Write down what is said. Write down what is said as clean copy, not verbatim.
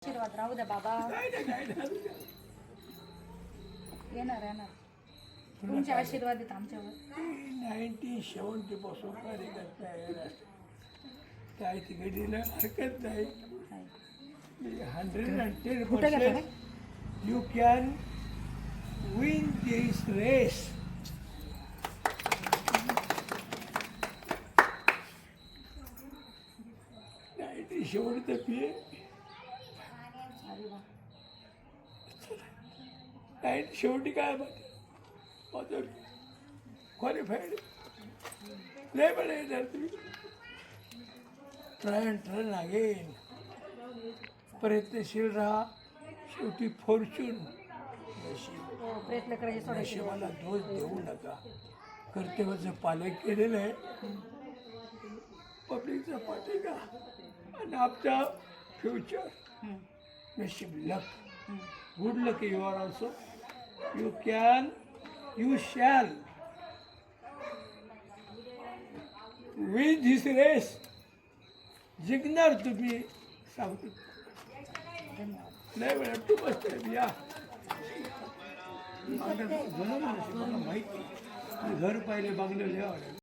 आशीर्वाद राहू द्या बाबा. येणार येणार तुमचे आशीर्वाद आहेत आमच्यावर. 1970 पासून कार्यकर्ता आहे काय तिकडीला हरकत नाही. 110% you can win this race. शेवटी पी नाही शेवटी काय माझं क्वालिफाईड नाही पण येणार तुम्ही ट्राय अगेन प्रयत्नशील राहा. शेवटी फॉर्च्यून प्रयत्न करायचे नशिबाला दोष देऊ नका. कर्तव्याचं पालन केलेलं आहे. पब्लिकचा पाठिका आणि आपल्या फ्युचर नशीब luck good luck you are also. You shall win this race. जिंकणार तुम्ही सांगतो. नाही मॅडम तू मस्त या माहिती घर पाहिले बंगले